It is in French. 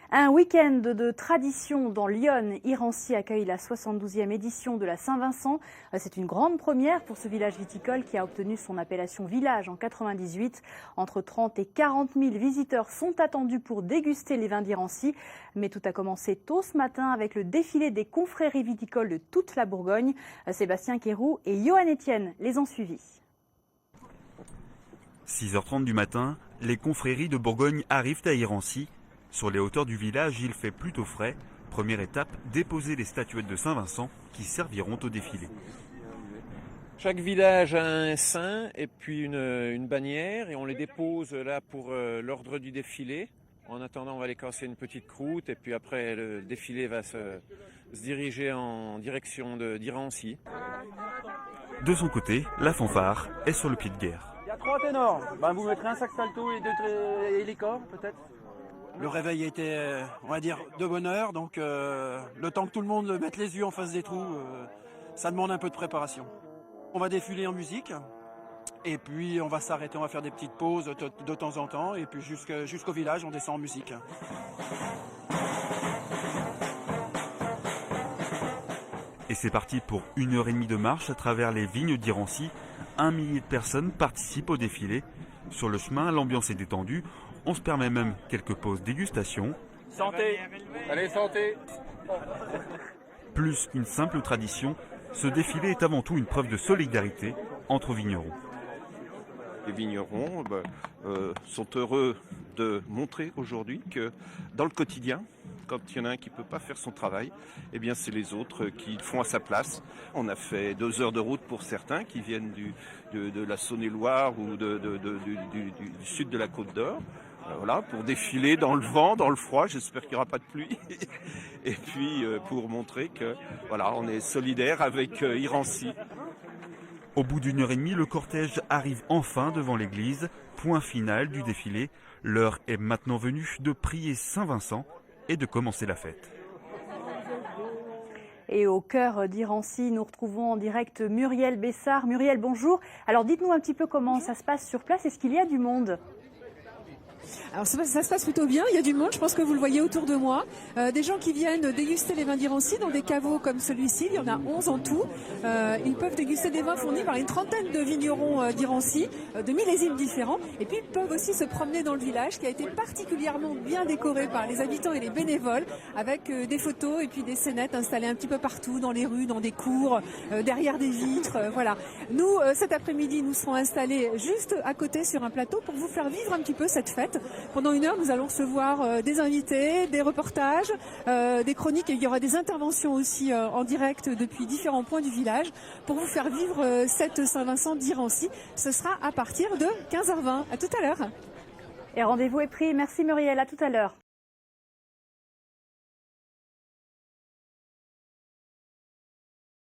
Un week-end de tradition dans l'Yonne. Irancy accueille la 72e édition de la Saint-Vincent. C'est une grande première pour ce village viticole qui a obtenu son appellation village en 98. Entre 30 et 40 000 visiteurs sont attendus pour déguster les vins d'Irancy. Mais tout a commencé tôt ce matin avec le défilé des confréries viticoles de toute la Bourgogne. Sébastien Quéroux et Johan Etienne les ont suivis. 6h30 du matin, les confréries de Bourgogne arrivent à Irancy. Sur les hauteurs du village, il fait plutôt frais. Première étape, déposer les statuettes de Saint-Vincent qui serviront au défilé. Chaque village a un saint et puis une bannière et on les dépose là pour l'ordre du défilé. En attendant, on va les casser une petite croûte et puis après le défilé va se diriger en direction d'Irancy. De son côté, la fanfare est sur le pied de guerre. Il y a 3 ténors. Vous mettrez un sax alto et les corps peut-être. Le réveil était, on va dire, de bonne heure, donc le temps que tout le monde mette les yeux en face des trous, ça demande un peu de préparation. On va défiler en musique, et puis on va s'arrêter, on va faire des petites pauses de temps en temps, et puis jusqu'au village, on descend en musique. Et c'est parti pour 1h30 de marche à travers les vignes d'Irancy. 1 millier de personnes participent au défilé. Sur le chemin, l'ambiance est détendue. On se permet même quelques pauses dégustation. Santé. Allez, santé. Plus qu'une simple tradition, ce défilé est avant tout une preuve de solidarité entre vignerons. Les vignerons sont heureux de montrer aujourd'hui que dans le quotidien, quand il y en a un qui ne peut pas faire son travail, eh bien c'est les autres qui le font à sa place. On a fait 2 heures de route pour certains qui viennent de la Saône-et-Loire ou du sud de la Côte d'Or. Voilà, pour défiler dans le vent, dans le froid, j'espère qu'il n'y aura pas de pluie. Et puis pour montrer que voilà, on est solidaire avec Irancy. Au bout d'1h30, le cortège arrive enfin devant l'église. Point final du défilé. L'heure est maintenant venue de prier Saint-Vincent et de commencer la fête. Et au cœur d'Irancy, nous retrouvons en direct Muriel Bessard. Muriel, bonjour. Alors dites-nous un petit peu comment ça se passe sur place. Est-ce qu'il y a du monde ? Alors ça se passe plutôt bien, il y a du monde, je pense que vous le voyez autour de moi. Des gens qui viennent déguster les vins d'Irancy dans des caveaux comme celui-ci, il y en a 11 en tout. Ils peuvent déguster des vins fournis par une trentaine de vignerons d'Irancy, de millésimes différents. Et puis ils peuvent aussi se promener dans le village qui a été particulièrement bien décoré par les habitants et les bénévoles, avec des photos et puis des scénettes installées un petit peu partout, dans les rues, dans des cours, derrière des vitres. Voilà. Nous, cet après-midi, nous serons installés juste à côté sur un plateau pour vous faire vivre un petit peu cette fête. Pendant 1 heure, nous allons recevoir des invités, des reportages, des chroniques et il y aura des interventions aussi en direct depuis différents points du village pour vous faire vivre cette Saint-Vincent d'Irancy. Ce sera à partir de 15h20. À tout à l'heure. Et rendez-vous est pris. Merci Muriel, à tout à l'heure.